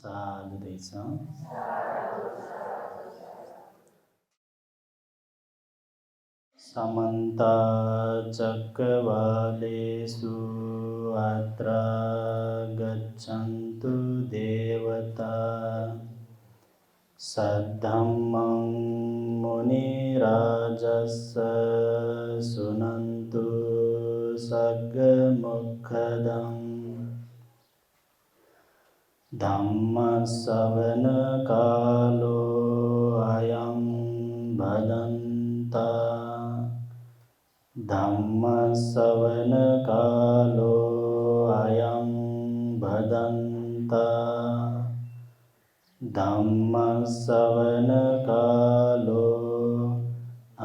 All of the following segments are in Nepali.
साधु दैछ समन्त चक्रवालेषु अत्र गच्छन्तु देवता सद्धम्मं मुनिराजस्य सुनन्तु सग्मुखदम् धम्मश्रवणकालो अयं भदन्ता धम्मश्रवणकालो अयं भदन्ता धम्मश्रवणकालो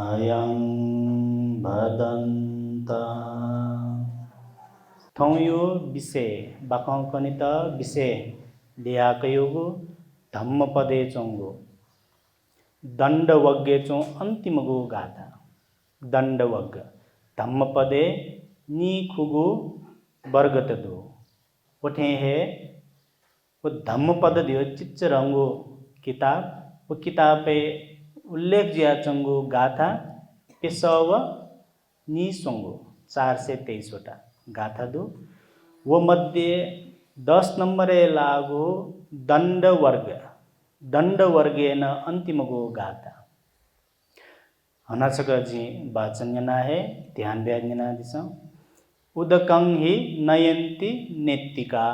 अयं भदन्ता थौयो विषय बाकंकनित विषय लियाकयोगु धम्मपदे चोंगो दंडवग्गे चों अंतिमगु गाथा दंडवग्ग धम्मपदे नी खुगु वर्गतदो उठे है वो धम्मपद दियो चिच्चरंगो किताब वो किताब पे उल्लेख जिया चंगो गाथा पेशव नी सोंगो 423 वटा गाथा दो वो मध्य 10 नंबर लागो दंड वर्गे न अंतिम गो गाथा हनाचक जी वाचन जना है ध्यान ब्याज जना दिस उदकं ही नयन्ति नेत्तिका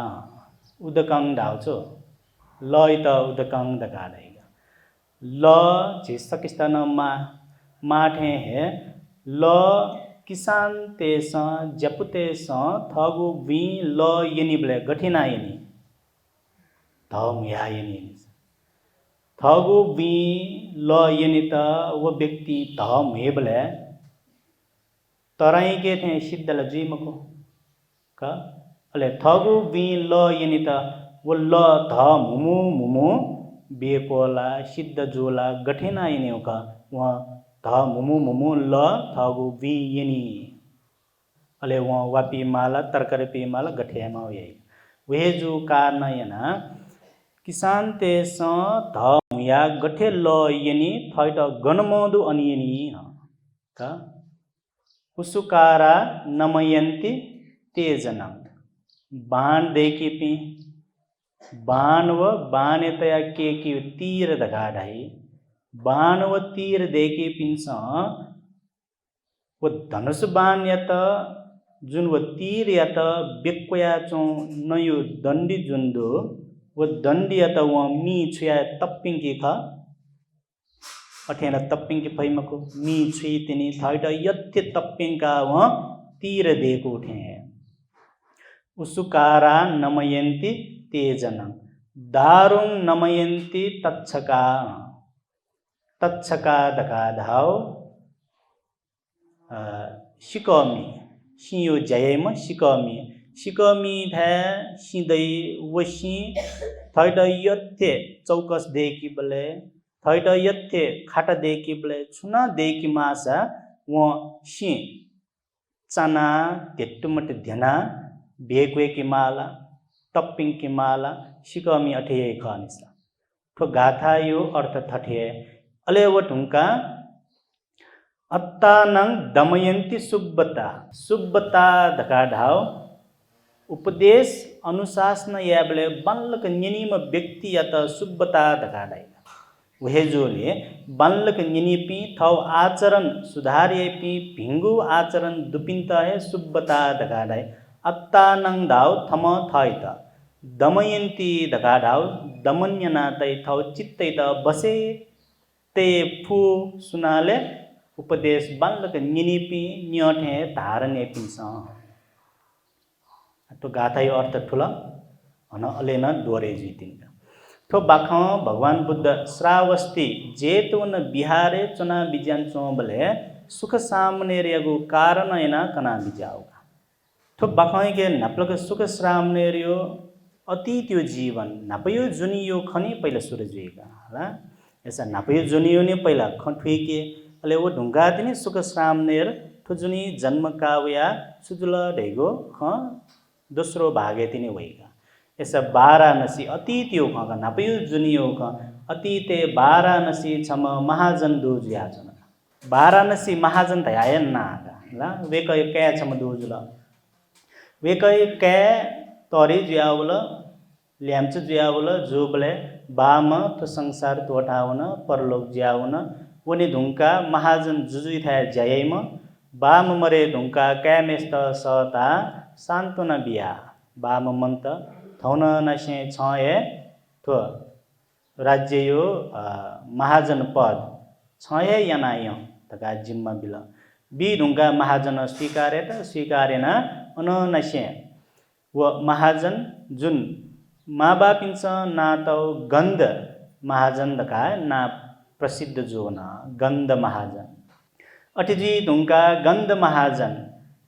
उदकं डाउचो ल इत उदकं दगाडेगा ल झिस्तकिस्तान माठे है ल किसान तेस जपुतेस थगु वी ल यनी बले गठिना यनी धम या यनी थगु वी ल यनी त वो व्यक्ति धम हे बले तराई के थे सिद्धल जीमको का अले थगु वी ल यनी त वो ल ध मुमु मुमु बेकोला सिद्ध जोला गठिना यनी का वहाँ ध मुमु मुमु ल थगु वी यनी अले वहाँ वापी माला तरकारी पी माला गठिया मा यही वह जो कारण यना किसान ते स ध या गठे ल यनी थैट गणमोदु अनियनी का उसुकारा नमयन्ति तेजनं बाण देखी पी बाण व बाणतया के की तीर दगाढ़ाई बाण व तीर देखी पिंस वो धनुष बाण या त जुन वो तीर या त बेक्वया चों नयो दंडी जुन्दो वो दंडी या त वो मी छुया तप्पिंग की खा अठेना तप्पिंग की फैमको मी छुई तिनी थाइट यत्थे तप्पिंग का वो तीर देखो उठे हैं उसुकारा नमयन्ति तेजनं दारुं नमयन्ति तच्छका दकाधाव शिकमी सियो जयम शिकमी भे सिदै वसी थैट यत्थे चौकस देखी बले थैट यत्थे खाटा देखी बले छुना देखी मासा वो सि चना तेट्टुमट ध्यना बेक्वे की माला तप्पिंग की माला शिकमी अठे खानिसा तो गाथा यो अर्थ थठे अले वो ढुंका अत्तानं दमयन्ति सुब्बता धका ढाव उपदेश अनुशासन याबले बल्लक निनिम व्यक्ति या त सुब्बता धका ढाई वह जोले बल्लक निनिपी थव आचरण सुधारिए पी भिंगु आचरण दुपिंता है सुब्बता धका ढाई अत्तानं दाव थम थाइत दमयन्ति धका ढाव दमन्यना तै थव चित्तै त बसे ते फु सुनाले उपदेश बल्लक निनिपी न्यठे धारने पिंस तो गाथा यो अर्थ ठुला हन अलेन दोरे जितिन तो बाख भगवान बुद्ध श्रावस्ती जेतवन बिहारे चुना बिज्यान चोबले सुख सामने रेगु कारण एना कना बिजाओगा तो बाख के नपलक सुख सामने रियो अतीत यो जीवन नपयो जुनियो खनी पहिला सुरजुएगा हला ऐसा नपयो जुनियो ने पहिला खठुई के अले वो ढुंगा दिने सुख सामनेर थुजुनी जन्म कावया सुजुल ढेगो ख दोस्रो भागे तिनी वइगा ऐसा वाराणसी अतीत यो का नापयु जुनियो का अतीते वाराणसी छम महाजन दूज याचन वाराणसी महाजन तयायन ना ला वे कय कै छम दूज ल वे कय कै तोरी जुयावल ल्याम्च जुयावल जोबले बाम तो संसार तोटावन परलोक ज्यावन वनी धुंका महाजन जुजुई थाय जयम बाम मरे धुंका कैमेस्त सता सांत्वना बिया बाम मंत थौन नसे छए थो राज्य यो महाजन पद छए यनाय तका जिम्मा बिल बी ढुंगा महाजन स्वीकारे त स्वीकारेन अन नसे व महाजन जुन माँ बापिन्छ ना तो गन्ध महाजन दका ना प्रसिद्ध जो ना गन्ध महाजन अटिजी ढुंका गन्ध महाजन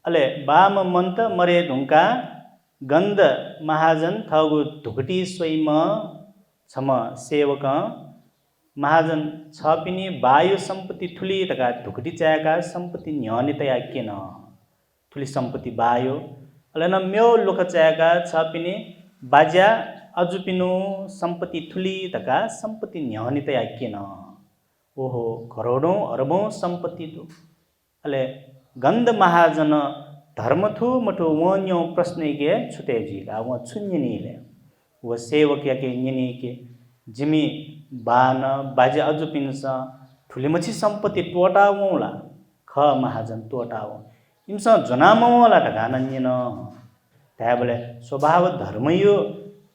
अले बाम मंत मरे ढुंका गन्ध महाजन थगु धुकटी स्वयम छम सेवक महाजन छपिनी वायु सम्पत्ति ठुली तका धुकटी चायका सम्पत्ति न्यानी तया केन ठुली सम्पत्ति वायु अले न म्यो लोक चायका छपिनी बाजा अजुपिनु सम्पत्ति ठुली तका सम्पत्ति न्यानी तया केन ओहो करोडौं अरबौं सम्पत्ति तो अले गन्ध महाजन धर्म थु मठो वन्यो प्रश्न के छुटे जीगा व छुन्यनीले व सेवक के निनी के जिमी बान बाजे अजुपिनस ठुली मछि सम्पत्ति टोटावला ख महाजन टोटाव इमस जनामला ढगानन्यन त्याबले स्वभाव धर्मयो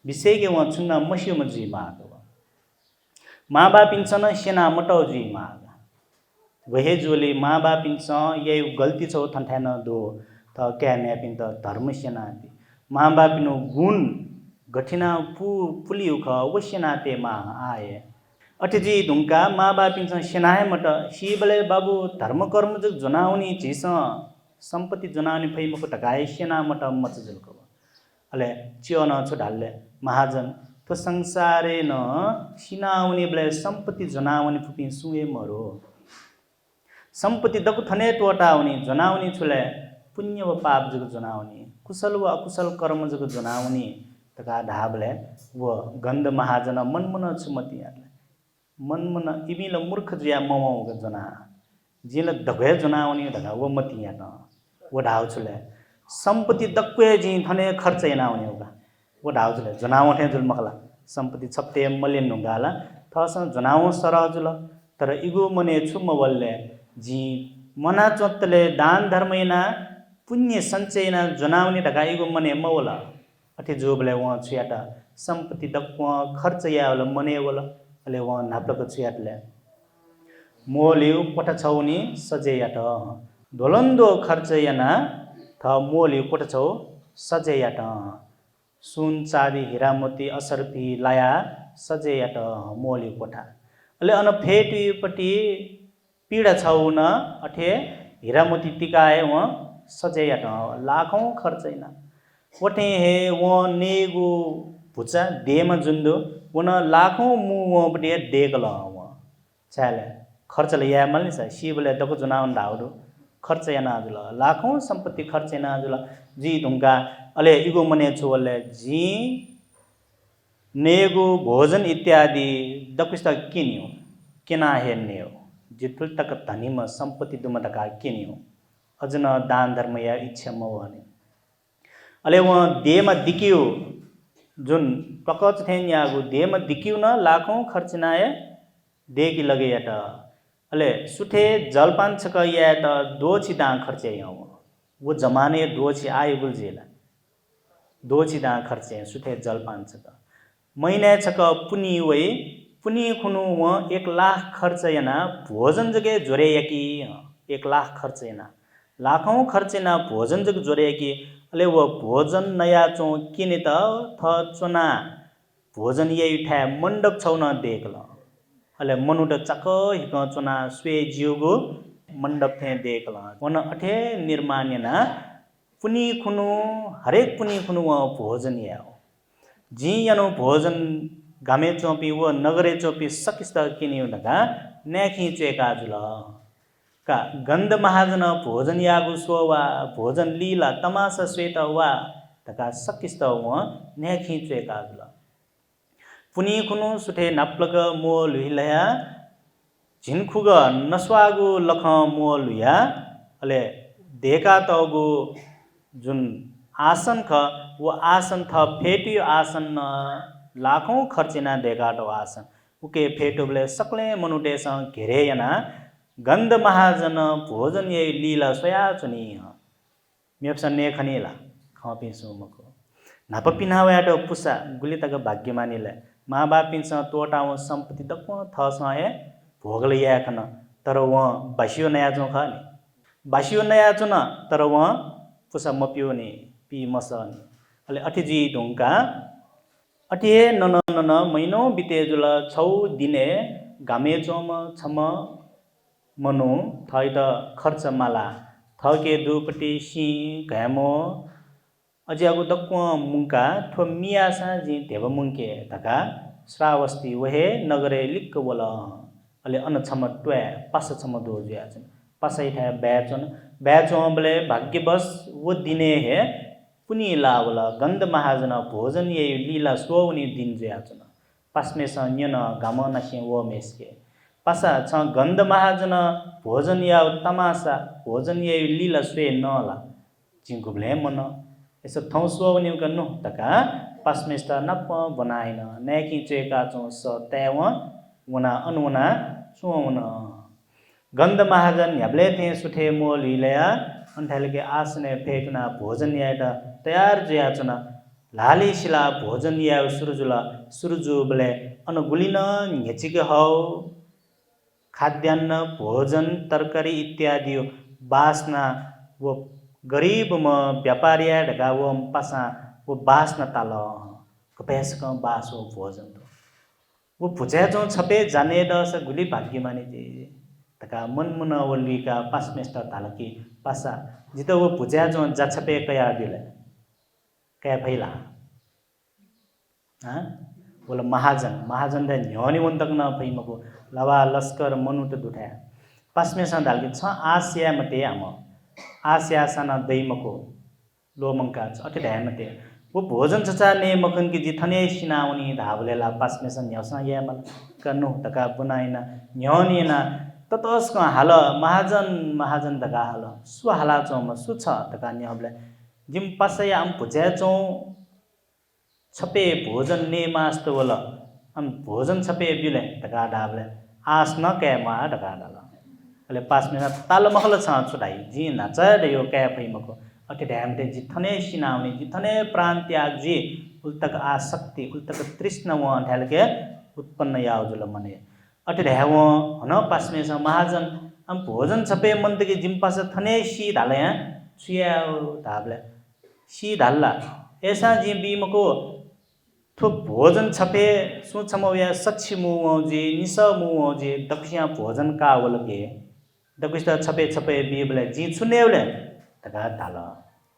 विषय के व छुन्ना मसियो मजी माग माँ बापिन्छ न सेना मटाउ जी माग वहे जोले माँ बापिन्छ ये गल्ती छौ थन्थान दो त क्या म्यापिन त धर्म सेनाते माँ बापिनो गुण गठिना पुलिउ ख वो सेनाते मा आए अठजी ढुंका माँ बापिन्छ सेनाए मट शिवले बाबू धर्म कर्म ज जनाउनी झिस सम्पत्ति जनाउनी फैमको टकाए सेना मट मच जुलको अले चियन छोडाले महाजन तो संसारे न सिनाउनी बले सम्पत्ति जनाउनी फुपि सुए मरो सम्पत्ति दकु थने टोटाउनी जनाउनी छुले पुण्य व पाप जग जनाउनी कुशल व अकुशल कर्म जग जनाउनी तका ढाबले व गन्ध महाजन मनमन छुमति मनमन इमिल मूर्ख जिया ममौ ग जना जिल दघे जनाउनी ढगा व मति यान व ढाउ छुले सम्पत्ति दक्वे जी थने खर्च यनाउनी होगा वो ढाउ छुले जनाउ थे जुल मखला सम्पत्ति छप्ते मलिन नुगाला थस जनाउ सरजुल तर इगो मने छुम वल्ले जी मना चोत्तले दान धर्मैना पुण्य सञ्चयना जनाउने ढका इगो मने मवला अठे जोबले व छुयाटा सम्पत्ति दक्व खर्च यावल मने वला अले व नापलक छुयाटले मोलिउ कोठा छौनी सजेयाट धोलन्दो खर्च याना थ मोलिउ कोठा छौ सजेयाट सुन चाँदी हीरा मोती असरफी लाया सजेयाट मोलिउ कोठा अले अन फेटीपट्टि पीडा छौन अठे हीरा मोती टिकाए व सजेयाट लाखौं खर्चैना वटे हे व नेगु भुचा देमा जुन्दो वन लाखौं मु वपटे देगल व चाले खर्च ल या मल्ने छ शिवले दको जनाउन ढाउदो खर्च याना जुल लाखौं सम्पत्ति खर्च याना जुल जी ढुंगा अले इगो मने छोले जी नेगु भोजन इत्यादि दकुस्ता किन्यो केना हेन्ने हो जितुल तक धनीम सम्पत्ति दुम तका किन्यो अजन दान धर्म या इच्छा मवने अले व देमा दिकियो जुन टकच थेन यागु देमा दिकियो न लाखौं खर्चनाए देकी लगे याट अले सुठे जलपान छक या त दोछि दा खर्चे याउ वो जमाने दोछि आइ बुलजेला दोछि दा खर्चे सुठे जलपान छक महीने छक पुनी वै पुनी खुनु व 1 लाख खर्च याना भोजन जगे जोरे यकी 1 लाख खर्च याना लाखौं खर्च याना भोजन जग जोरे यकी अले वो भोजन नया चो किने त थ चोना भोजन ये उठा मंडप छौ न देखल अले मनुड चक हिक चोना स्वे जिउगो मंडप थे देखल वन अठे निर्माण याना पुनी खुनु हरेक पुनी खुनु व भोजन याओ जी यानो भोजन गामे चोपी वो नगरे चोपी सकिस्ता किनियो ढका नेखी चेका जुल का गन्ध महाजन भोजन यागु सोवा भोजन लीला तमासा श्वेत वा तका सकिस्त व नेखि चेका जुल पुनी खुनु सुठे नाप्लक मो लुहिलया झिनखुग नस्वागु लख मो लुया अले देका तगु जुन आसन ख वो आसन थ फेटियो आसन लाखौं खर्चिना देका तो आसन उके फेटो बले सकले मनुटेस घेरे यना गन्ध महाजन भोजन ये लीला सोया चुनी मेप्सन ने खनीला खपि सुमको नाप पिनावाटो पुसा गुली तक भाग्यमानीले माँ बाप पिन्छ तोटाउ सम्पत्ति तक थस ए भोगले याकन तर व बासियो नया जो खाने बासियो नया चुन तर व पुसा मपियो नि पी मसन अले अठिजी ढुंका अठिए नन नन महिनौ बिते जुल छौ दिने गामे चोम छम मनु थै त खर्च माला थके दुपटी सी घामो अज्यागु दक्व मुंका ठो मियासा जी देव मुंके धका श्रावस्ती वहे नगरे लिक्क बोल अले अन छम ट्वे पास छम दो जुयाचन पासै ठा बैचन बैचो बले भाग्यवश वो दिने हे पुनी लावल गन्ध महाजन भोजन ये लीला सोवनी दिन जुयाचन पासमे स न्यन गाम नसे वो मेसके पासा छ गन्ध महाजन भोजन या तमासा भोजन ये लीला स्वे नला जिंगुबले मन यसो थौ सोवनी गन्नु तका पासमेस्ता नप बनाइन नेकी चेका चौ स तेव वना अनुना सोवन गन्ध महाजन ह्याब्ले थे सुठे मोल हिलया अन्थालके आसने फेकना भोजन याट तयार जयाचना लाली शिला भोजन या सुरुजुला सुरुजु बले अनुगुलिन घेचिके हौ खाद्यान्न भोजन तरकारी इत्यादि बासना वो गरीब म व्यापारी ढका वो पासा वो बासना ताल कपेसक बास हो भोजन वो भुजा जो छपे जाने दस गुली भाग्य माने जे तका मन मन वलिका पास मेस्टर तालकी पासा जित वो भुजा जो जा छपे कया दिले कया भइला हां बोला महाजन दे न्योनी वन तक न भइमको लवा लस्कर मनु त दुठा पास मेसा दालकी छ आसिया मते आम आसिया सन दैमको लोमंका अटे ध्यानते वो भोजन चचा ने मखन की जिथने सिनावनी धावलेला पास में सन न्याउसा या मन कनु तका बुनाइना न्योनीना ततस का हाल महाजन दगा हाल सु हाला चौ म सु छ तका न्याबले जिम पासया हम भुजे चौ छपे भोजन ने मास्त वल हम भोजन छपे बिले तका डाबले आस न के मा तका डाल अले पास में ताल महल छ छुडाई जी नाचा देयो के फैमको अटे ड्यामते जिथने सिनाउने जिथने प्राण त्याग जी उल्तक आसक्ति उल्तक तृष्ण व ढालके उत्पन्न याउजुल मने अटे ढ्याव हन पासमे छ महाजन हम भोजन छपे मंतके जिम पास थने सी ढाले छुया धाबले सी ढाल्ला ऐसा जी बीमको थो भोजन छपे सु छमया सच्छि मुव जी निस मुव जी दक्षिया भोजन का वलके दक्षिता छपे बीबले जी छुनेवले तका ताल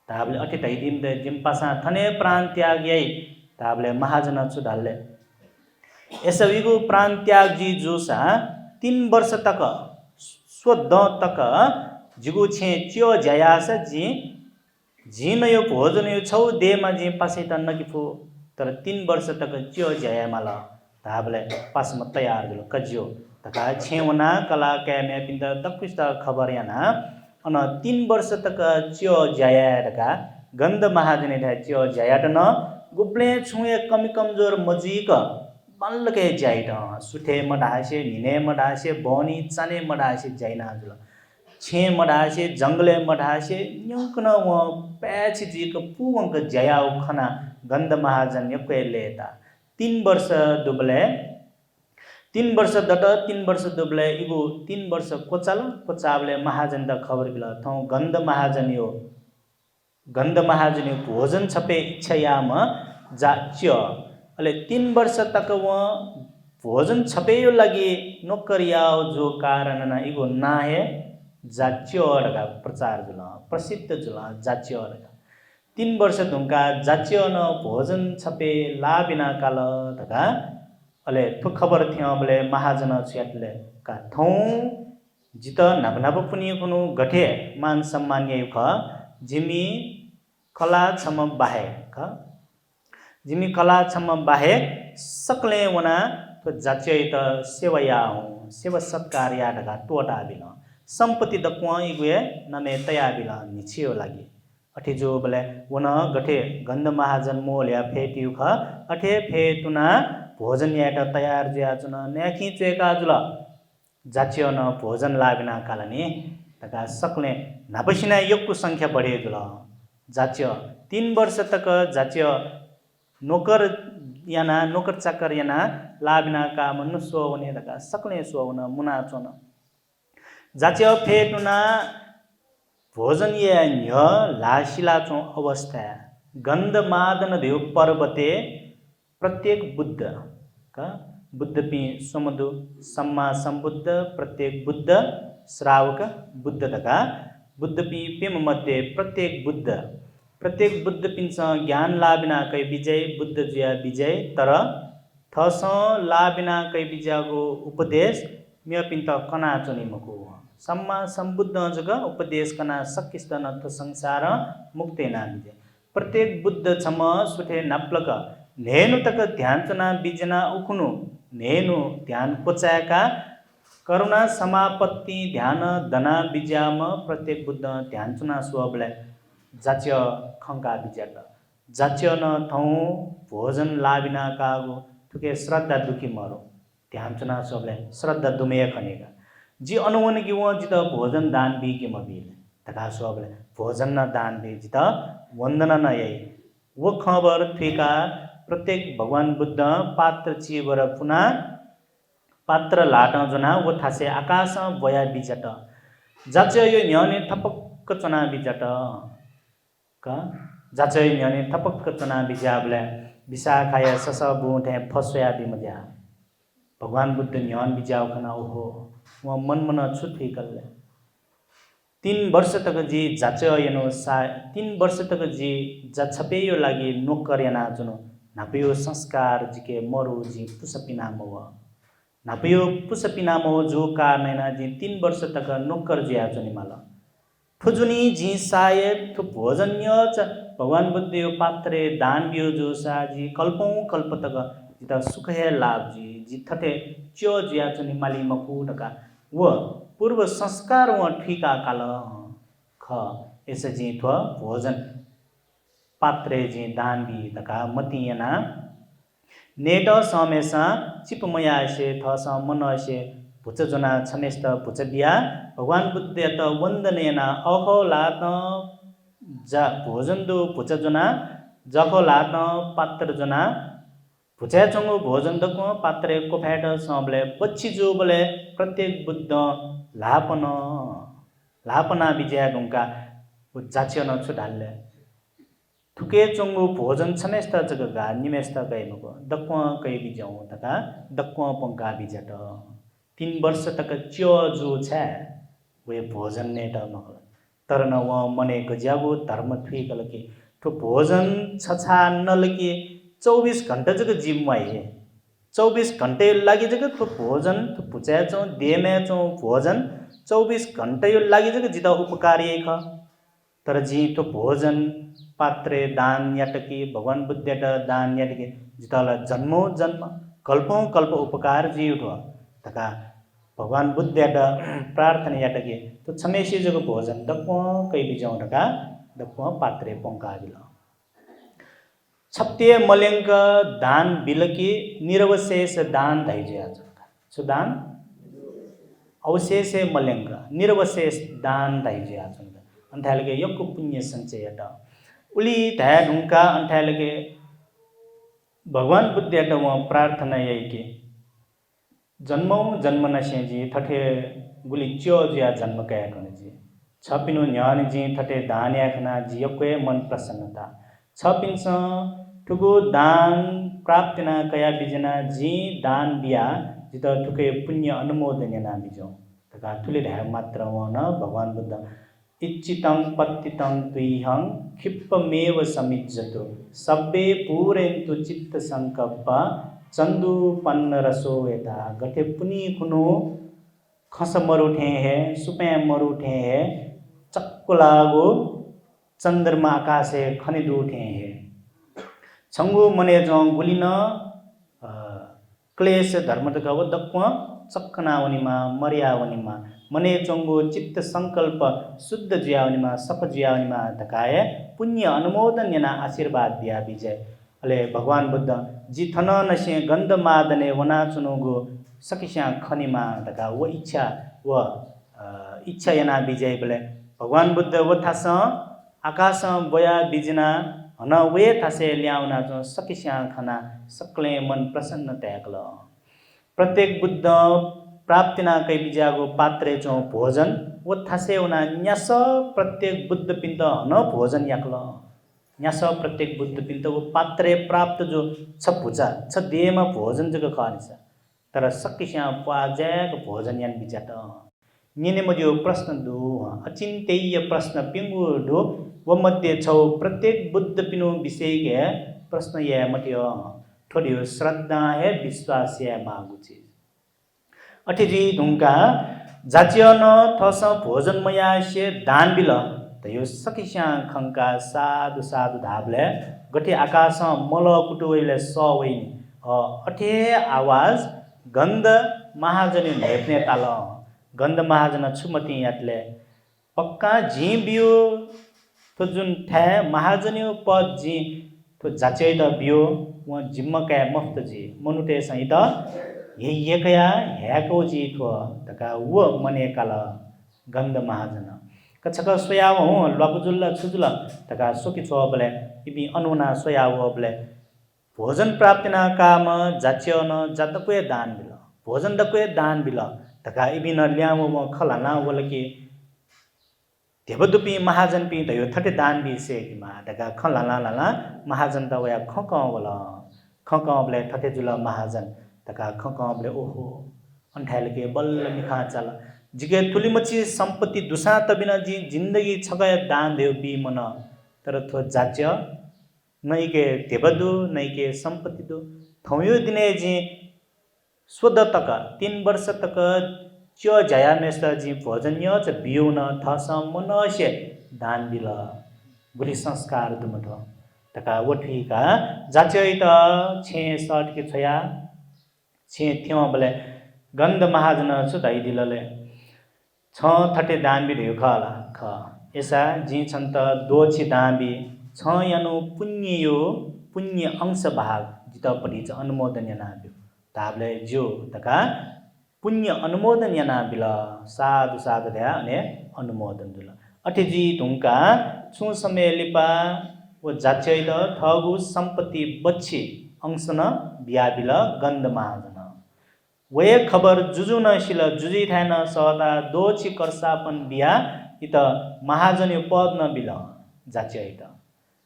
ताबले अटे तैदिम दे जिम पासा थने प्राण त्याग यई ताबले महाजन छु डालले यसविगु प्राण त्याग जी जोसा 3 वर्ष तक स्वद तक जिगु छे च्यो जयास जी जिन यो भोजन यो छौ देमा जी पासे त नकिफु तर 3 वर्ष तक च्यो जया माला ताबले पास म तयार गलो कज्यो तका छेवना कला कैमे पिंद तक्विस्ता खबर याना अन 3 वर्ष तक च्यो जयाडका गन्ध महाजने धा च्यो जयाट न गुप्ले छुए कमी कमजोर मजीक बल्लके जाइट सुठे मडासे निने मडासे बनी चने मडासे जाइना जुल छे मडासे जंगले मडासे न्यंकन व पैछि जिक पुवंक जयाउ खना गन्ध महाजन यके लेता 3 वर्ष दुबले 3 वर्ष दट 3 वर्ष दुबले इगु 3 वर्ष कोचाबले महाजन द खबर बिल थौ गन्ध महाजन यो भोजन छपे इच्छयाम जाच्य अले 3 वर्ष तक व भोजन छपे यो लागि नोकरियाओ जो कारण न इगु नाहे जाच्य रगा प्रचार जुल प्रसिद्ध जुल जाच्य रगा 3 वर्ष धुंका जाच्य न भोजन छपे ला बिना काल धगा अले थु खबर थियो बले महाजन छ्याटले का थौ जित नबनब पुनि कुनु गठे मान सम्मान य ख जिमी कला छम बाहेक जिमी कला छम बाहेक सकले वना तो जाचे त सेवया हूँ सेवा सत्कार या ढका टोटा बिल संपत्ति दक्वा इगुए नमे तया बिल निछियो लागी अठे जो बले वन गठे गंध महाजन मोल्या फेटिउ ख अठे फेटुना भोजन याट तयार जिया जुन न्याखी चेका जुल जाचियो न भोजन लाबिना कालनी तका सकले नापसिना योगको संख्या बढे जुल जाचियो 3 वर्ष तक जाचियो नोकर याना नोकर चाकर याना लाबिना काम नुसो वने तका सकले सो वन मुना चोन जाचियो फेटुना भोजन ये न्य लाशिला चो अवस्था गंध मादन देव पर्वते प्रत्येक बुद्ध का बुद्ध पि समुदु सम्मा संबुद्ध प्रत्येक बुद्ध श्रावक बुद्ध तका बुद्ध पि पेम मध्ये प्रत्येक बुद्ध पिन्छ ज्ञान लाबिना कै विजय बुद्ध जिया विजय तर थस लाबिना कै विजयको उपदेश म्य पिन्त कना चुनि मको सम्मा संबुद्ध जग उपदेश कना सकिस्तन तो संसार मुक्तेना विजय प्रत्येक बुद्ध छम सुठे नाप्लक नेनु तक ध्यान चना बिजना उखुनु नेनु ध्यान पोचाएका करुणा समापत्ति ध्यान दना बिजाम प्रत्येक बुद्ध ध्यान चुना स्वबले जाच्य खंका बिजाट जाच्य न थौ भोजन लाबिना कागो तुके श्रद्धा दुखी मरो ध्यान चुना स्वबले श्रद्धा दुमेय खनेगा जी अनुवन की वो जित भोजन दान भी के मबील तका स्वबले भोजन न दान भी जित वंदना न यही वो खबर थीका प्रत्येक भगवान बुद्ध पात्र चीवर पुना पात्र लाट जना वो थासे आकाश बया बिजट जाचे यो न्याने थपक्क चना बिजट का जाचे न्याने थपक्क चना बिजाबले विशाखाय सस बुठे फसया बिमजा भगवान बुद्ध न्यान बिजाव खना ओहो वो मन मन छुट्टी कल्ले 3 वर्ष तक जी जाचे यनो 3 वर्ष तक जी जछपे यो लागि नोकर याना जुनो नापयो संस्कार जिके मरु जी पुसपिना मव नापयो पुसपिना मव जो कारणना जी 3 वर्ष तक नोकर जिया जुनि माल फुजुनी जी सायब थु भोजन्य च भगवान बुद्ध यो पात्रे दान बियो जो सा जी कल्पौं कल्प तक जिता सुख है लाभ जी थटे च्यो जिया जुनि माली मकु टका वो पूर्व संस्कार व ठीका काल ख एस जी थो भोजन पात्रे जी दान भी तका मतियना नेट समेसा चिपमया से थस मन से भुच जना छमेस्त भुच बिया भगवान बुद्ध त वंदनेना अहलात जा भोजन दो भुच जना जखलात पात्र जना भुचा चंगो भोजन दको पात्रे कोफेट सबले बच्ची जो बोले प्रत्येक बुद्ध लापना विजय ढुंका जाचियो न छुडाले थुके चंगो भोजन छमेस्त जगगा निमेस्त गएमको दक्व कै बिजाउ तका दक्व पंका बिजट 3 वर्ष तक च्यो जो छ वे भोजन ने त तर न व मने गजागो धर्म थुइकल के तो भोजन छछा नलके 24 घंटा जग जिम्माई है 24 घंटे लागि जग तो भोजन तो पुचा चौ देमे चौ भोजन 24 घंटे यो लागि जग जिता उपकारी ख तर जी तो भोजन पात्रे दान याटकी भगवान बुद्ध दान याटकी जिताला जन्मो जन्म कल्पौं कल्प उपकार जी उठो तका भगवान बुद्ध प्रार्थना याटकी तो छमेसी जग भोजन दक्व कै बिजाउ टका दक्व पात्रे पंका बिला छप्ते मलेंग दान बिलकी निरवशेष दान धैर्य सो दान अवशेष मलेंग निरवशेष दान धैर्य अंथालगे यक्को पुण्य संचयट उली धा ढुंका अंथालगे भगवान बुद्ध व प्रार्थना यही के जन्मौ जन्म नसे जी थठे गुली च्यो जिया जन्म कया कने जी छपिनो न्यान जी थठे दान याखना जी यक्को मन प्रसन्नता छपिन्छ ठुगो दान प्राप्तिना कया बिजना जी दान बिया जित ठुके पुण्य अनुमोदन ना बिजो तका ठुले ढा मात्र वन भगवान बुद्ध इच्चितं पत्तितं तुइहं क्षिप्पमेव समिज्जतो सब्बे पूरेन्तु चित्त संकल्प चंदू पन्न रसो यता गठे पुनी खुनो खस मरुठे है सुपे मरुठे है चक्को लागो चंद्रमा आकाशे खनि दूठे हे छंगु मने जो गुलिन क्लेश धर्म तक वदक्व चक्कनावनीमा मर्यावनीमा मने चंगु चित्त संकल्प शुद्ध जियावनीमा सफ जियावनीमा धकाए पुण्य अनुमोदन याना आशीर्वाद दिया विजय अले भगवान बुद्ध जी थन नसे गंध मादने वना चुनुगु सकिस्या खनिमा धका वो इच्छा याना विजय बले भगवान बुद्ध वो थास आकाश बया बिजना हन वे थासे ल्याउना जो सकिस्या खना सकले मन प्रसन्न त्यागल प्रत्येक बुद्ध प्राप्तिना कै बिजागो पात्रे चो भोजन वो थासे उना न्यास प्रत्येक बुद्ध पिंत हन भोजन याकल न्यास प्रत्येक बुद्ध पिंत वो पात्रे प्राप्त जो छ भुजा छ देहमा भोजन जग खानिसा तर सकिस्या पाजक भोजन यान बिजाट निने मजो प्रश्न दो अचिंतेय प्रश्न पिंगु दो वो मध्य छौ प्रत्येक बुद्ध पिनु विषय के प्रश्न ये मटियो थोड़ियो श्रद्धा है विश्वास है मागु चीज अठिजी ढुंगा जाच्य न थस भोजन मया से दान बिल तयो सकिस्या खंका साधु साधु धाबले गठे आकाश मल कुटुइले सवैनी अठे आवाज गंध महाजनी नेप्ने ताल गंध महाजन छुमती यातले पक्का जी बियो तो जुन ठे महाजनी पद जी तो जाचे द बियो व जिम्मा का मुफ्त जी मनुटे सहित ये कया हैको जी थो तका वो मने काला गंध महाजन कछक सोयाव हो लबजुल्ला छुजुला तका सोकी छो बले इबी अनुना सोयाव बले भोजन प्राप्तिना काम जाच्य न जतको दान बिल भोजन दको दान बिल तका इबी न ल्यामो म खलाना वलकी देवदुपी महाजन पी तयो थटे दान बि से किमा तका खलाना लाला महाजन त वया खक वला खक बले थटे जुला महाजन तका खक बले ओहो अंठाल के बल्ल निखा चल जिगे थुली मची संपत्ति दुसा तबिना जी जिंदगी छगय दान देव बी मन तर थो जाच्य नै के देवदु नै के संपत्ति दो थौयो दिने जी स्वद तक 3 वर्ष तक च्य जया मेस्ता जी भोजन्य च बिउन थस मनसे दान बिल गुली संस्कार दुमथ तका वठीका जाच्य त छे सट के छया छे थियो बले गंध महाजन छु दाइ दिलले छ थटे दान बि ढेउ खला ख एसा जी छन्त दोछि दान बि छ यानु पुण्य अंश भाग जित पढि च अनुमोदन याना बिउ ताबले जो तका पुण्य अनुमोदन याना बिल साधु साधु दया अने अनुमोदन दुल अठिजी ढुंका छु समय लिपा वो जाच्य द ठगु संपत्ति बच्ची अंश न बिया बिल गंध महाजन वे खबर जुजु न शिल जुजी थान सदा दोछि कर्सापन बिया इत महाजन पद न बिल जाच्य इत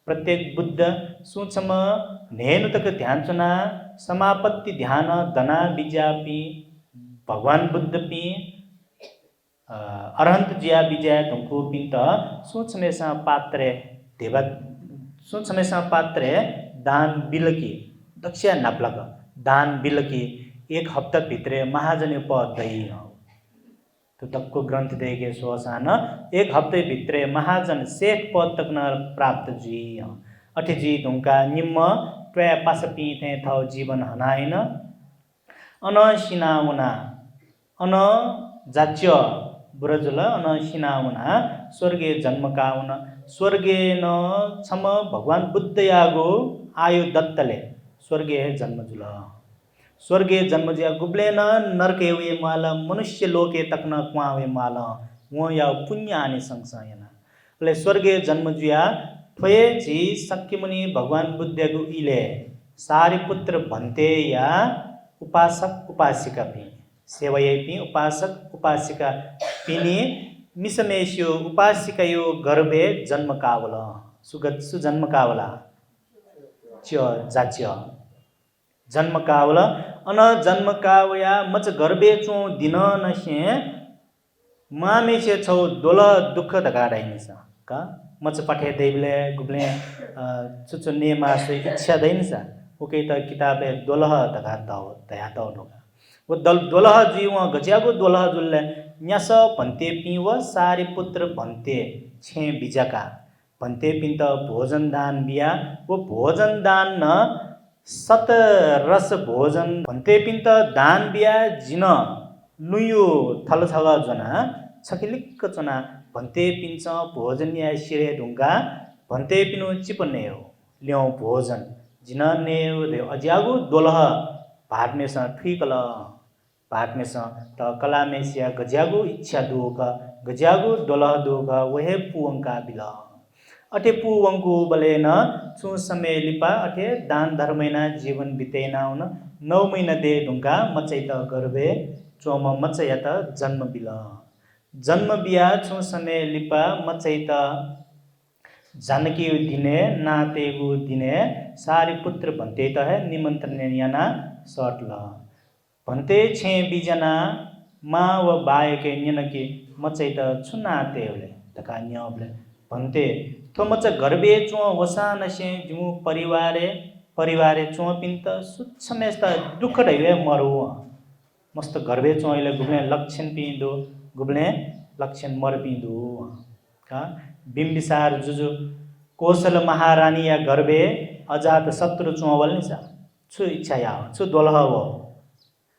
प्रत्येक बुद्ध सूक्ष्म नेनु तक ध्यान चुना समापत्ति ध्यान दना बिजापि भगवान बुद्ध पी अरहंत जिया विजय तुमको पिंत सूक्ष्मेसा पात्रे देव सूक्ष्मेसा पात्रे दान बिलकी दक्ष्य नपलक दान बिलकी 1 हफ्ता भित्रे महाजन पद दई तो तक्को ग्रंथ देगे सोसान 1 हफ्ते भित्रे महाजन शेख पद तक न प्राप्त जी अठे जी ढुंका निम्म त्वया पास पीते थौ जीवन हनाइन अन सिनाउना अन जाच्य बुरजुल अन सिनाउना स्वर्गे जन्म काउन स्वर्गे न छम भगवान बुद्ध यागो आयु दत्तले स्वर्गे जन्म जुल स्वर्गे जन्म जिया गुबले न नरके वे माला मनुष्य लोके तक न कुआवे माला वो या पुण्य आने संसायना ले स्वर्गे जन्म जिया थोए जी सक्किमुनि भगवान बुद्ध गु इले सारिपुत्र भन्ते या उपासक उपासिका पि सेवये पि उपासक उपासिका पिनी मिसमेश्यो उपासिकयो गर्भे जन्म कावला सुगत सुजन्म कावला च जाच्य जन्म कावला अन जन्म कावया मच गर्भे चो दिन नसे मामे से छौ दोल दुख दगाडाइनिस का मच पठे देबले गुबले चुचुने मासे इच्छा दैनिस ओके त किताबे दोलह दगा दाउ दया दाउ ढोका वो दोलह जीव गज्यागो दोलह जुल्ले न्यास भन्ते पिव सारी पुत्र भन्ते छे बिजका भन्ते पिन्त भोजन दान बिया वो भोजन दान न सत रस भोजन भन्ते पिन्त दान बिया जिन लुयो थल छल जना छकिलिक्क चना भन्ते पिन्छ भोजन या सिरे ढुङ्गा भन्ते पिनु चिपने हो ल्याउ भोजन जिन ने अज्यागु दोलह भाटमेस ठिकल भाटमेस त कलामेसिया गज्यागु इच्छा दुख गज्यागु दोलह दुख वहे पुवंका बिला अठे पुवंकु बलेन छु समय लिपा अठे दान धर्मैना जीवन बितेना हुन 9 महिना दे ढुङ्गा मचैत गर्भे चोम मचयत जन्म बिला जन्म बिया छु समय लिपा मचैत जानकी दिने नातेगु दिने सारी पुत्र भन्ते त है निमन्त्रण याना सटल भन्ते छे बिजना मा व बायके न्यनकी मचैत छुनातेले तका न्यबले भन्ते थो मच गर्बे चो वसा नसे जु परिवारे चो पिन्त सुच्छमेस्त दुख ढैवे मरु मस्त गर्बे चोइले गुब्ले लक्षण पिन्दो गुब्ले लक्षण मर पिन्दो का बिम्बिसार जुजु कौशल महारानी या गर्बे अजात शत्रु चोवल निसा छु इच्छा या छु दोलह वो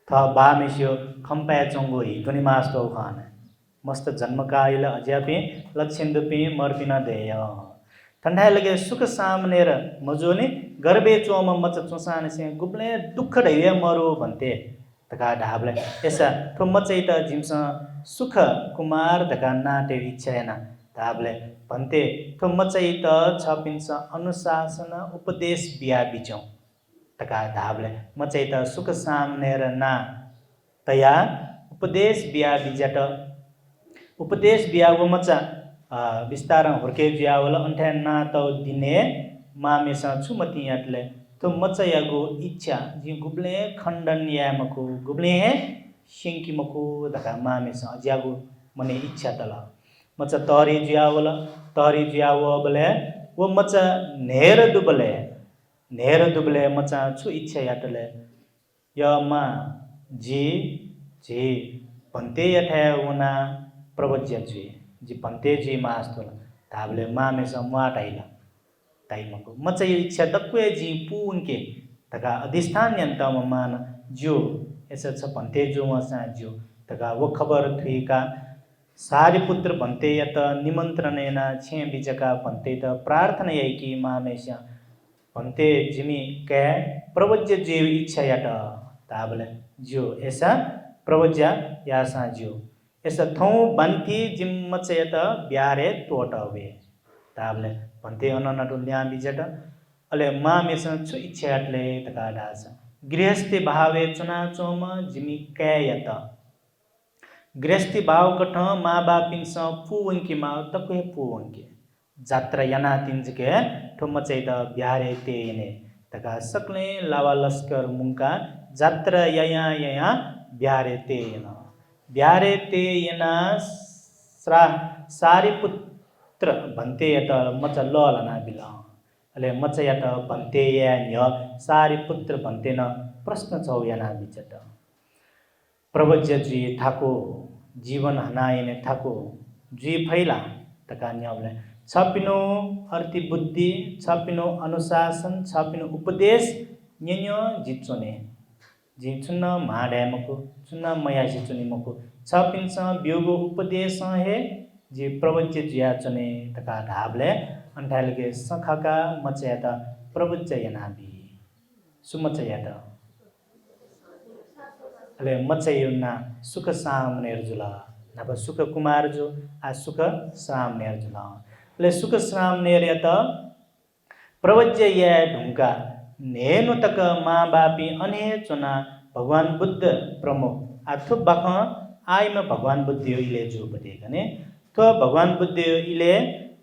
थ बामेस्यो खम्पाया चोंगो हितुनि मास्तो खान मस्त जन्म काइल अज्यापि लक्षण दुपि मरपिन देय ठंडा लगे सुख सामनेर मजोनी गर्बे चोम मच चोसान से गुब्ले दुख ढैवे मरो भन्ते तका ढाबले ऐसा थो मचैत जिमस सुख कुमार धका नाटे इच्छाएना ढाबले भन्ते थो मचैत छपिन्छ अनुशासन उपदेश बिया बिचौ तका ढाबले मचैत सुख सामनेर ना तया उपदेश बिया बिजट उपदेश बिया वो मचा विस्तार हुर्के जियावल अन्ठ्या ना त दिने मामेस छुमति यातले तो मचयागो इच्छा जी गुब्ले खण्डन यामको गुब्ले सिंकी मको धका मामेस ज्यागो मने इच्छा तल मच तरी जियाव बले वो मच नेर दुबले मचा छु इच्छा यातले य मा जी भन्ते यठा उना प्रवज्य जी भन्ते जी मास्तुल ताबले मामेस माटाइला ताइमको मच इच्छा तक्वे जी पुंके तका अधिष्ठान यंतम मान जो ऐसा छ भन्ते जो मसा जो तका वो खबर थुइका सारी पुत्र भन्ते यत निमन्त्रणेना छे बिजका भन्ते त प्रार्थना यकी मामेश भन्ते जिमी के प्रवज्य जीव इच्छा यट ताबले जो ऐसा प्रवज्य यासा जो ऐसा थौ बन्ती जिम मचयत ब्यारे तोटवे ताबले भन्ते अननटु ल्या बिजट अले मामेसन छु इच्छाटले तका डास गृहस्थी भावे चुना चोम जिमी कयत गृहस्थी भाव कठ मा बापिन्स पुवंकी मा तके पुवंकी जात्रा याना तिंजके ठो मचैत ब्यारे तेने तका सकले लावा लस्कर मुंका जात्रा यया ब्यारे तेना सारी पुत्र भन्ते यत मच ललना बिला अले मच यत भन्ते या न्य सारी पुत्र भन्ते न प्रश्न छौ याना बिचट प्रवज्य जी ठाको जीवन हनाइने ठाको जी फैला तका न्यले छपिनो अर्ति बुद्धि छपिनो अनुशासन छपिनो उपदेश न्यन्यो जिचोने जी चुन्न माडेमको चुन्न मयासी चुनिमको छपिन्छ बियोगो उपदेश हे जी प्रवज्य जिया चने तका ढाबले अन्ठालके सखका मचयाता प्रवज्य यनाबी सुमचयाता अले मचयुना सुख सामनेर जुला नब सुख कुमार जो आ सुख सामनेर जुला अले सुख सामनेर यत प्रवज्य या ढुंका नेनु तक माँ बापी अने चुना भगवान बुद्ध प्रमुख आथु बख आइमा भगवान बुद्ध इले जो बतेगने तो भगवान बुद्ध इले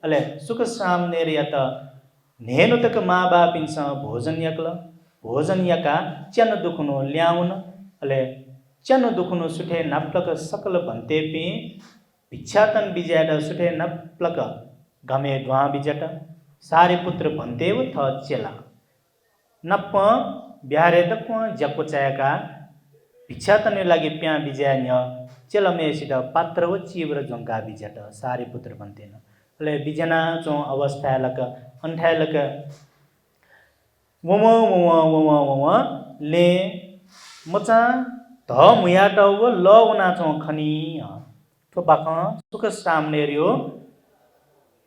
अले सुख सामनेर यत नेनु तक माँ बापिन्स भोजन यका च्यन दुखनो ल्याउन अले च्यन दुखनो सुठे नप्लक सकल भन्ते पि भिक्षातन बिजाट सुठे नप्लक गमे द्वा बिजट सारे पुत्र भन्ते व थ चेला नप ब्यारे तक जको चायका भिक्षातन लागि प्या बिजान्य चेलमेसित पात्र व चिवर जंका बिजट सारे पुत्र भन्तेन ले बिजना चो अवस्था लक अंठा लक वम वम वम वम ले मचा ध मुयाट व ल उना चो खनी तो बाख सुख सामनेरियो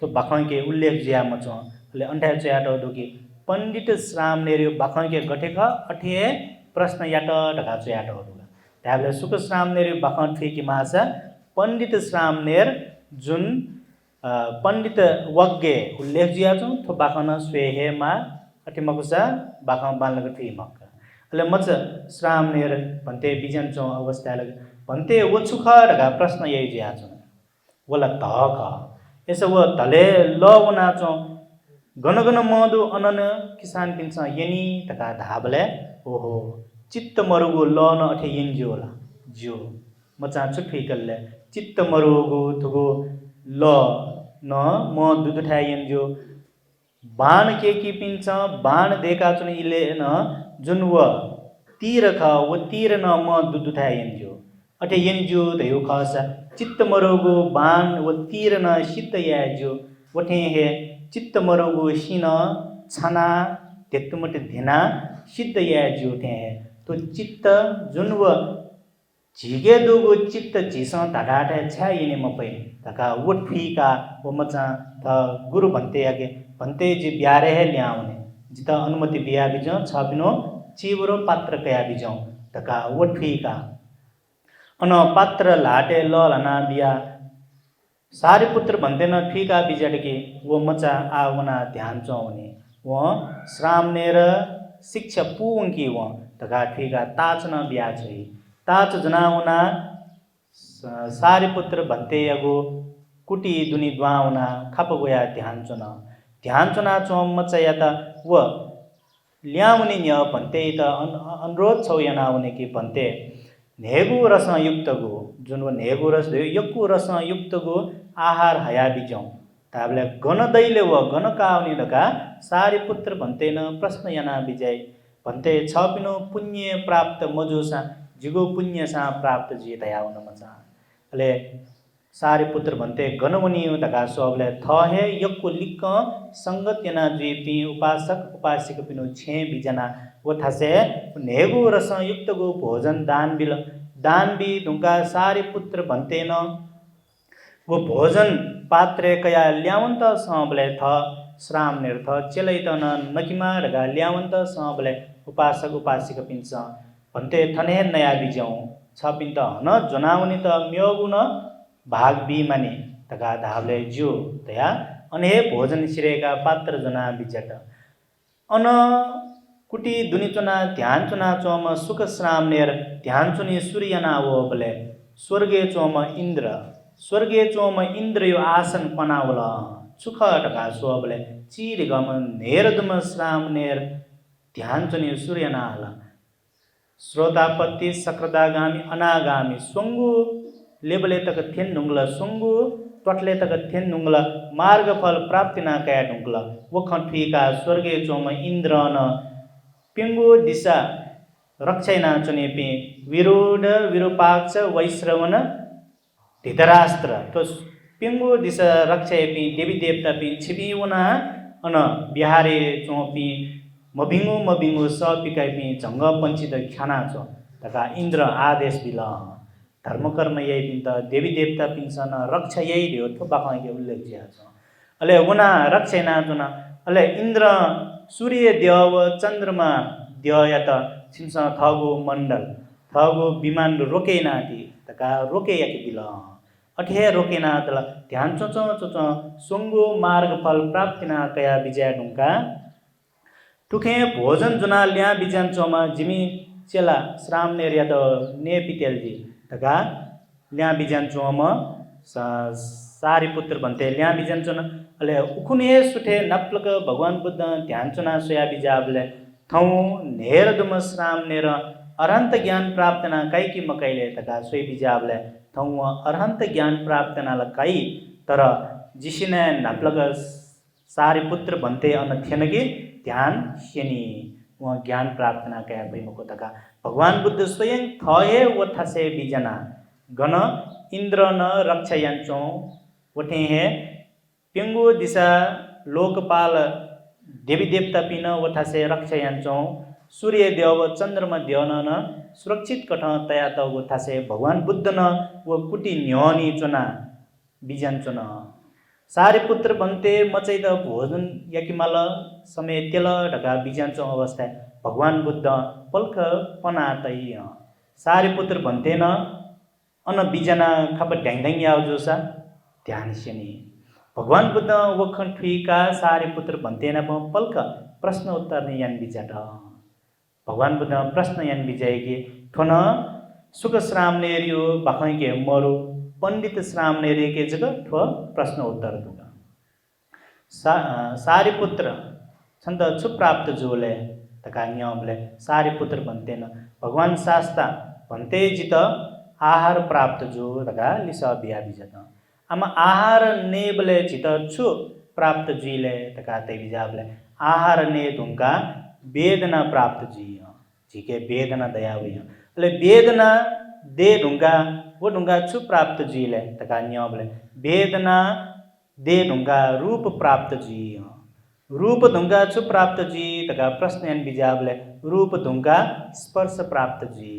तो बाख के उल्लेख जिया मचो ले अंठा चयाट दुकी पंडित सामनेरियो बाख के गठेख अठे प्रश्न याट ढका चयाट दुगा त्याबले सुख सामनेरियो बाख ठुकी की माछा पंडित सामनेर जुन पंडित वग्गे उल्लेख जिया छु तो बाखन स्वेहे मा अठे मकुसा बाख बालक ठुकी मक ले मच श्रामनेर भन्ते बिजन चो अवस्था लग भन्ते वो सुख ढका प्रश्न यही जिया छु वला तक यसो वो तले ल वना चो गन गन मधु अनन किसान पिन्छ यनी तका धाबले ओहो चित्त मरुगो ल न अठे यन्जोला जो मचा छुट्टी कल्ले चित्त मरुगो थुगो ल न म दुदुठा यन्जो बाण के की पिन्छ बाण देखा चुन इले न जुन व तीर ख व तीर न म दुदुठा यन्जो अठे यन्जो दयो खसा चित्त मरुगो बाण व तीर न सिद्ध याजो वठे हे चित्त मरुगो सिन छना तेतुमट धेना सिद्ध याजो थे तो चित्त जुन व झिगे दुगो चित्त झिसा धाडाटा छा यने मपै तका वठीका व मचा थ गुरु भन्ते आगे भन्ते जे ब्यारे है ल्याउने जिता अनुमति बिया बिजो छबिनो चिवरो पात्र कया बिजो तका वठीका अन पात्र लाटे ल लना बिया सारी पुत्र भन्ते न ठीका बिजडकी वो मचा आवना ध्यान चौने वो श्रामनेर शिक्षा पुंकी वो तका ठीका ताचन बिया छै ताच जनाउना सारी पुत्र भन्ते यगो कुटी दुनी द्वाउना खप गया ध्यान चुना चो मचा याता व ल्याउने न्य भन्ते त अनुरोध छौ यनाउने कि भन्ते नेगु रस युक्त गो जुन व नेगु रस दे यक्कु रस युक्त गो आहार हया बिजौ ताबले गन दैले व गन काउनी दका सारी पुत्र भन्ते न प्रश्न यना बिजय भन्ते छपिनो पुण्य प्राप्त मजुसा जिगो पुण्य सा प्राप्त जी दयाउन मचा अले सारी पुत्र भन्ते गनवनी दका सबले थहे यक्कु लिक्क संगत यना द्वीपी उपासक उपासिक पिनो छे बिजना वो थसे नेगु रस युक्त गो भोजन दान बि दुंका सारी पुत्र भन्ते न वो भोजन पात्रे कया ल्यावंत सबले थ श्राम निर्थ चेलैत नकिमा रगा ल्यावंत सबले उपासक उपासिक पिन्छ भन्ते थने नया बिजौ छ पिन्त हन जनाउनी त म्योगुन भाग बी माने तका धाबले जो तया अने भोजन सिरेका पात्र जना बिजट अन कुटी दुनी चुना ध्यान चुना चोम सुख श्रामनेर ध्यान चुनी सूर्य नावो बले स्वर्गे चोम इंद्र यो आसन पनावला सुख टका सो बले चीर गम नेरदम श्रामनेर ध्यान चुनी सूर्य नाल श्रोतापत्ति सक्रदागामी अनागामी सोंगु लेबले तक थेन नुंगला सोंगु टटले तक थेन नुंगला मार्ग फल प्राप्ति ना कया नुंगला वो खठीका स्वर्गे चोम इंद्र न पिंगु दिशा रक्षैना चुनेपि विरोध विरूपाक्ष वैश्रवण धृतराष्ट्र तो पिंगु दिशा रक्षेपि देवी देवता पि छिबिउना अन बिहारे चोपि मबिंगु सपिकापि जंग पंचित खाना छ तका इंद्र आदेश बिला धर्म कर्म यही पिंत देवी देवता पिंसन रक्षा यही दियो तो बाके उल्लेख जिया छ अले उना रक्षैना जुना अले इंद्र सूर्य देव चंद्रमा देयत छिंस थगो मंडल थगो विमान रोकेना ती तका रोके यति बिला अठे रोकेना तल ध्यान चोचो सोंगो मार्ग फल प्राप्तिना कया विजय ढुंका टुखे भोजन जुना ल्या बिजन चोमा जिमी चेला श्राम नेरिया द ने पितेलजी तका ल्या बिजन चोम सारी पुत्र भन्ते ल्या बिजन चोन अले उखुने सुठे नप्लक भगवान बुद्ध ध्यान चुना सोया बिजाबले थौ नेरदम श्राम नेर अरहंत ज्ञान प्राप्त ना काई की मकैले तका सोई बिजाबले थौ अरहंत ज्ञान प्राप्त ना लकाई तर जिसिने नप्लक सारी पुत्र भन्ते अन थेनगे ध्यान शनि वहाँ ज्ञान प्रार्थना कया भइमको तका भगवान बुद्ध स्वयं थये वथसे बिजना गण इंद्र न रक्षयंचो वठे है पेंगो दिशा लोकपाल देवी देवता पिन वठासे रक्षा यान्छौँ सूर्य देव चन्द्रमा देवन न सुरक्षित कठ तया त वठासे भगवान बुद्ध न व कुटी न्योनी चुना बिजान चुना सारिपुत्र भन्ते मचै द भोजन याकिमाल समय तेल ढका बिजान चौ अवस्था भगवान बुद्ध पल्ख पनातै सारिपुत्र भन्ते न अन बिजना खप ढ्याङ ढ्याङ याव जोसा ध्यान सेनी भगवान बुद्ध वखन ठुइका सारिपुत्र भन्ते न पल्ख प्रश्न उत्तर ने यान बिजाट भगवान बुद्ध प्रश्न यान बिजाएकी ठोन सुख श्राम नेरियो बाखै के मरु पंडित श्राम नेरे के जगह ठो प्रश्न उत्तर दूंगा सारिपुत्र छन्द छु प्राप्त जोले तका नियमले सारिपुत्र भन्ते न भगवान शास्ता भन्ते जित आहार प्राप्त जो तका लिसा बिया बिजत आमा आहार नेबले जित छु प्राप्त जुइले तका तै बिजाबले आहार ने धुंका वेदना प्राप्त जी झिके वेदना दया हुई ले वेदना दे ढुंगा वो ढुंगा छु प्राप्त जीले तका नियमले वेदना दे ढुंगा रूप प्राप्त जी रूप ढुंगा छु प्राप्त जी तका प्रश्न यान बिजाबले रूप ढुंगा स्पर्श प्राप्त जी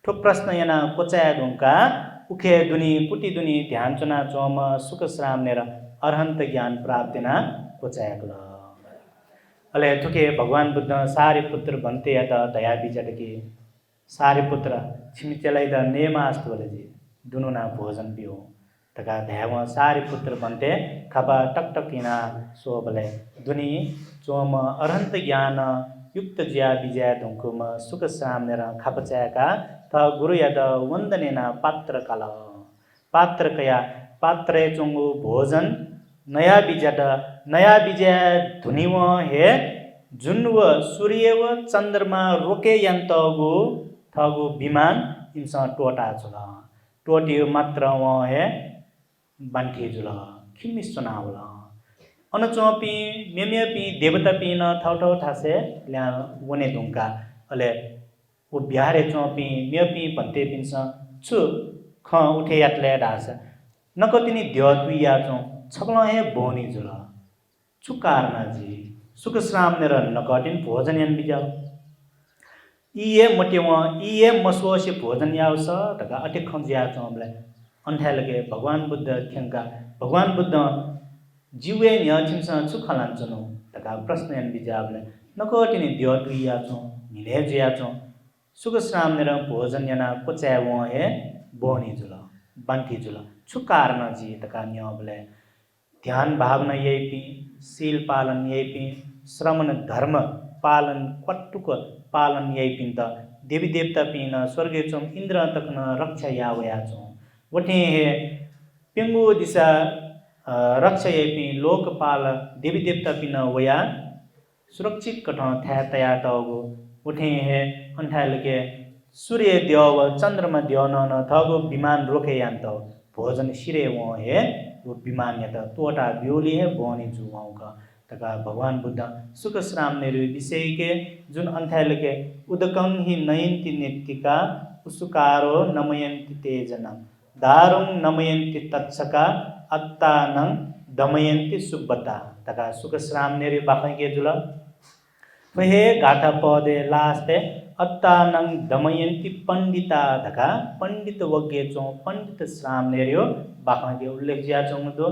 ठो प्रश्न याना कोचाया ढुंगा उखे दुनी कुटी दुनी ध्यान चुना चोम सुख श्राम नेर अरहंत ज्ञान प्राप्त ना कोचाया गल अले थुके भगवान बुद्ध सारिपुत्र भन्ते या त दया बिजटकी सारिपुत्र छिमिचलाई द नेमास्त बोले जी दुनुना भोजन पियो तका ध्याव सारिपुत्र भन्ते खपा टकटकिना सो बोले दुनी चोम अरहंत ज्ञान युक्त ज्या बिजय धुंकुम सुख सामनेर खपचाका त गुरु या द वन्दनेना पात्र काल पात्र कया पात्रे चोंगु भोजन नया बिजय धुनिव हे जुन्व सूर्य व चन्द्रमा रोके यन्तगु थगु विमान इन्सा टोटा जुल टोटियो मात्र व हे बान्ठी जुल खिमिस चुनावल अनचोपी मेमेपी देवता पी न थौठौ ठासे ल्या वने दुंका अले वो बिहारे चोपी मेपी भन्ते पिन्स छु ख उठे यातले डास नकतिनी द्यतुया चौ छकल हे बोनी जुल चुकारना जी सुख श्राम नेर नकटिन भोजन यान बिजाव इए मटेव इए मसोसे भोजन यावस तका अटे खंजिया चोमले अन्ठा लगे भगवान बुद्ध खेंका भगवान बुद्ध जीवे न्याचिमस चुखलान चनो तका प्रश्न यान बिजावले नकटिन द्यतुया चौ मिले जिया चौ सुख श्राम नेर भोजन याना कोचाव हे बोनी जुल बांठी जुल चुकारना जी तका न्यावले ध्यान भावना यही पी शील पालन यही पी श्रमण धर्म पालन कट्टुक पालन यही पिन त देवी देवता पिन स्वर्गीय चोम इंद्र तक न रक्षा यावया चो वठे हे पेंगु दिशा रक्षा यही पी लोकपाल देवी देवता पिन वया सुरक्षित कठ था तया तगु वठे हे अंठाल के सूर्य देव चंद्रमा देव न थगु विमान रोके यान्त भोजन सिरे वो हे वो विमान या तोटा ब्योली है बोनी जुवाओं का तका भगवान बुद्ध सुख श्राम नेरु विषय के जुन अंथैल के उदकं ही नयंति नेत्तिका उसुकारो नमयंति तेजना दारुं नमयंति तत्सका अत्तानं दमयंति सुब्बता तका सुख श्राम नेरु बाखै के जुल फहे गाथा पदे लास्ते अत्तानं दमयंति पंडिता तका पंडित वज्ञ चौ पंडित श्राम नेरु बाखा के उल्लेख जिया चोंग दो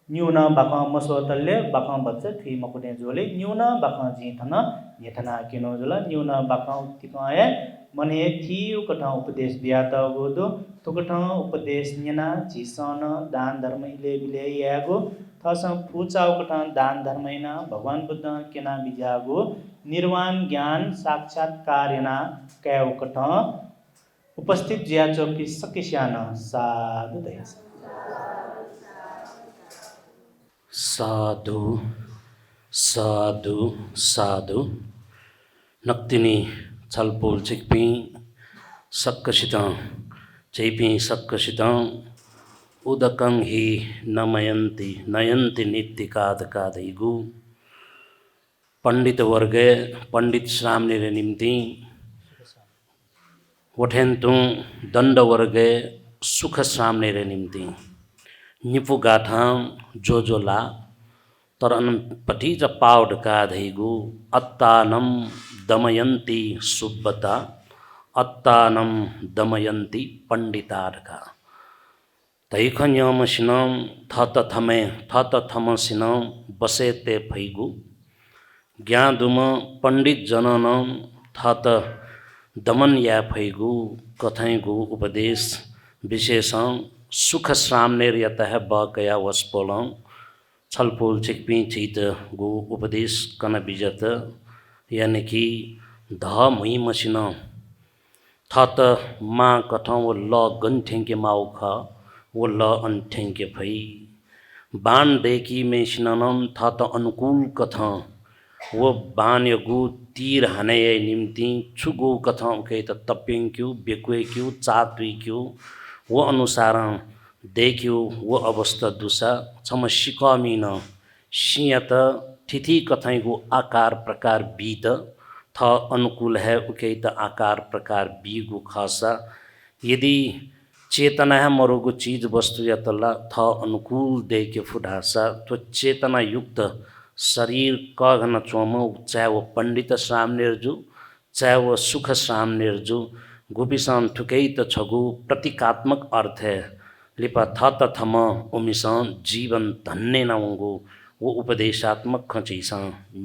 न्यून बाखा मसोतल्ले बाखा बच्चे थी मकुने जोले न्यून बाखा जी थन यथना किनो जोला न्यून बाखा उत्तिकाए मने थी उकठा उपदेश दिया त गोदो तुकठा उपदेश न्यना जिसन दान धर्म इले बिले यागो थस फुचा उकठा दान धर्मैना भगवान बुद्ध केना बिजागो निर्वाण ज्ञान साक्षात्कारना कै उकठा उपस्थित जिया चौकी सकिस्यान साधु दयस साधु साधु साधु नक्तिनी छलपोल चिकपी सक्कसित चैपी सक्कसित उदकं ही नमयन्ति नयन्ति नित्तिकादकादैगु पंडित वर्गे पंडित श्रामनेर निम्ति वठेन्तु दण्ड वर्गे सुख श्रामनेर निम्ति निपु गाथा जोजोला तर पटी च पावडका धैगु अत्तानम दमयन्ती सुब्बता अत्तानम दमयन्ती पंडितारका तैखन्यमसिनम थत थमे थत थमसिनम बसेते फैगु ज्ञादुम पंडित जननम थत दमन या फैगु कथैगु उपदेश विशेषं सुख श्रामनेर यतः बकया वस्पोलम छलपोल चिकपी चित गु उपदेश कन बिजत यानी कि ध मुई मसिन थत मा कथं वो ल गन्ठेंके माउ ख वो ल अन्ठेंके भई बाण देखी में सिननम थत अनुकूल कथं वो बाण यगु तीर हने निम्ति छुगु कथं के त तप्यंक्यु बेक्वेक्यु चात्विक्यु वो अनुसार देखियो वो अवस्था दुसा छम सिकमिन सियत तिथि कथैगु आकार प्रकार बीत थ अनुकूल है उके त आकार प्रकार बीगु खासा यदि चेतना है मरोगु चीज वस्तु या तल्ला थ अनुकूल दे के फुडासा तो चेतना युक्त शरीर क घन चोम चाहे वो पंडित श्राम निर्जु चाहे वो सुख श्राम निर्जु गुपिसान ठुकै त छगु प्रतीकात्मक अर्थ है लिपा थ त थम उमिसान जीवन धन्य नवंगु वो उपदेशात्मक खचीसा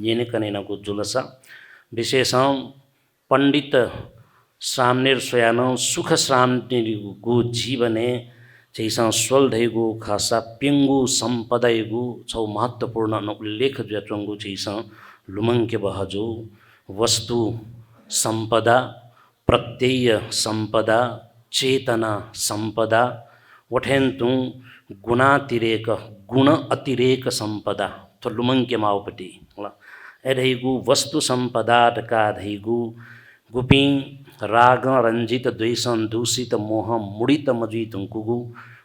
येने कने नगु जुलसा विशेषं पंडित श्रामनेर स्वयान सुख श्रामनेरगु जीवने चैसा स्वल्धैगु खासा पिंगु संपदैगु छौ महत्वपूर्ण उल्लेख जचंगु चैसा लुमंके बहजो वस्तु संपदा प्रत्यय संपदा चेतना संपदा वठेन्तु गुणातिरेक गुण अतिरेक संपदा तो लुमंके मावपटी एधैगु वस्तु संपदा का धैगु गुपी राग रंजित द्वेषं दूषित मोह मुड़ित मजित कुगु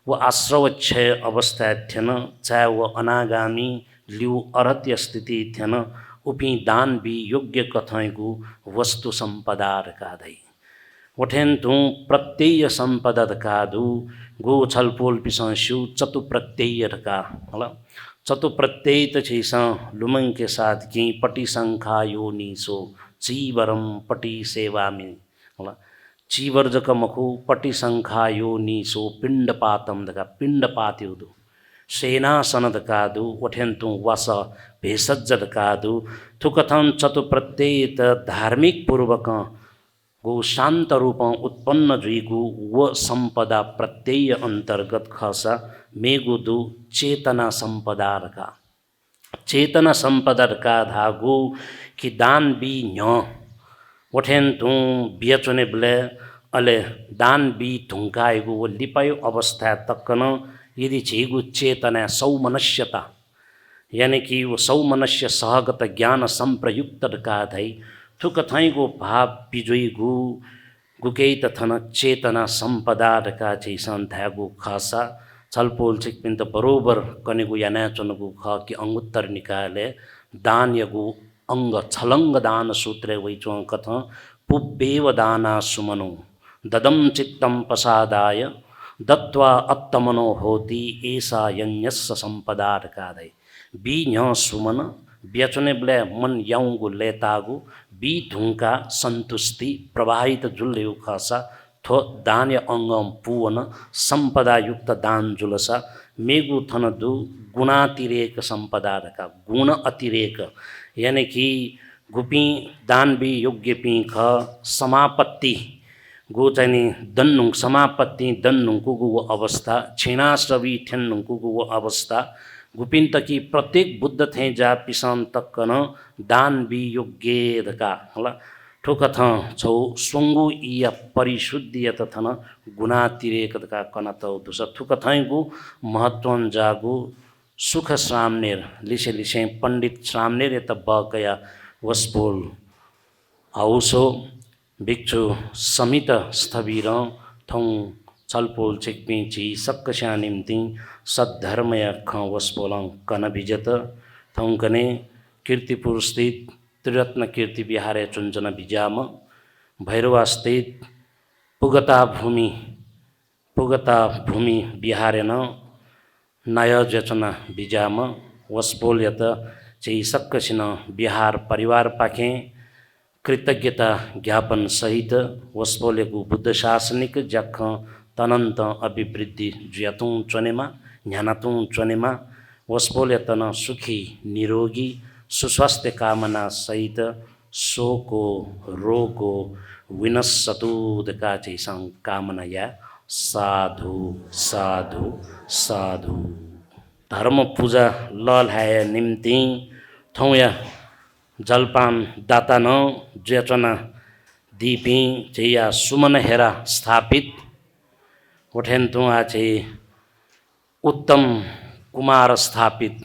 वो आश्रव क्षय अवस्था थेन चाहे वो अनागामी लिउ अरत्य स्थिति थेन उपी दान भी योग्य कथैगु वस्तु संपदा का धै वठेन्तु प्रत्यय संपदा का दु गो छलपोल पिसंस्यु चतु प्रत्यय का चतु प्रत्यय त छैसा लुमंग के साथ की पटी संख्या यो नीसो चीवरम पटी सेवा में चीवर जक मखु पटी संख्या यो नीसो पिंडपातम दका पिंडपात युदु सेनासन दकादु वठेन्तु वस भेषज दकादु थुकथन चतु प्रत्यय त धार्मिक पूर्वक गो शांत रूप उत्पन्न जुइगु व संपदा प्रत्यय अंतर्गत खसा मेगुदु चेतना संपदा का चेतना संपदा का धागु कि दान बी न्य वठेन्तु बियचुने ब्ले अले दान बी धुंकाएगु वो लिपायो अवस्था तक्कन यदि चेगु चेतना सौमनस्यता यानी कि वो सौमनस्य सहगत ज्ञान संप्रयुक्त का धै थुकथैगु भाव बिजोइगु गुकै तथन चेतना संपदा का चैसन धागु खासा छलपोल चिकपिन त बरोबर कनेगु याना चनगु ख कि अंगुत्तर निकाले दान यगु अंग छलंग दान सूत्रे वैचो कथ पुब्बेव दाना सुमनो ददम चित्तम प्रसादाय दत्वा अत्तमनो होती ऐसा यज्ञस्य संपदा कादै बी न्य सुमन ब्यचने ब्ले मन याउगु लेतागु बी धुंका संतुष्टि प्रवाहित जुल्यु खासा थो दान अंगम पुवन संपदा युक्त दान जुलसा मेगु थन दु गुणातिरेक संपदा का गुण अतिरेक यानी कि गुपी दान भी योग्य पी ख समापत्ति गो चाहिँ दन्नुङ समापत्ति दन्नुङको वो अवस्था क्षीणाश्रवी ठेन्नुङको वो अवस्था गुपिन तकी प्रत्येक बुद्ध थे जा पिसान तक्कन दान भी योग्य दका हला ठोक थ छौ सोंगु इया परिशुद्धि तथन गुणातिरेक दका कनत दुस ठुक थैगु महत्वन जागु सुख श्रामनेर लिसे लिसे पंडित श्रामनेर त बकया वस्पोल आउसो भिक्षु समित स्थविर थौ छलपोल चिकपिची सक्कस्या निम्ति सद्धर्मय ख वस्पोलं कन भिजत थौकने कीर्तिपुर स्थित त्रिरत्न कीर्ति विहारे चुंचन बिजाम भैरवा स्थित पुगता भूमि विहारेन नय जचना बिजाम वसपोल यत चाहिँ सक्कसिन बिहार परिवार पाखे कृतज्ञता ज्ञापन सहित वसपोलेको बुद्ध शासनिक ज्याख तनन्त अभिवृद्धि ज्यातुङ चनेमा न्यानातुङ चनेमा वसपोल यतन सुखी निरोगी सुस्वास्थ्य कामना सहित सोको रोगो विनस्सतुदका चाहिँ कामना या साधु साधु साधु। धर्म पूजा लल्हाए निम्ति थौया जलपान दाता न ज्याचना दिपी चाहिँ सुमन हेरा स्थापित उठेन्तु चाहिँ उत्तम कुमार स्थापित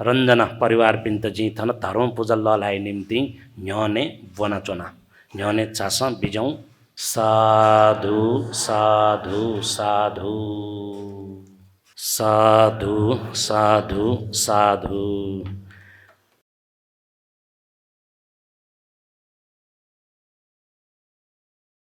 रंजना परिवार पिंत जी थन धर्म पूजा लल्हाए निम्ति न्यने वनाचोना न्यने चास बिजौं साधु साधु साधु साधु साधु साधु।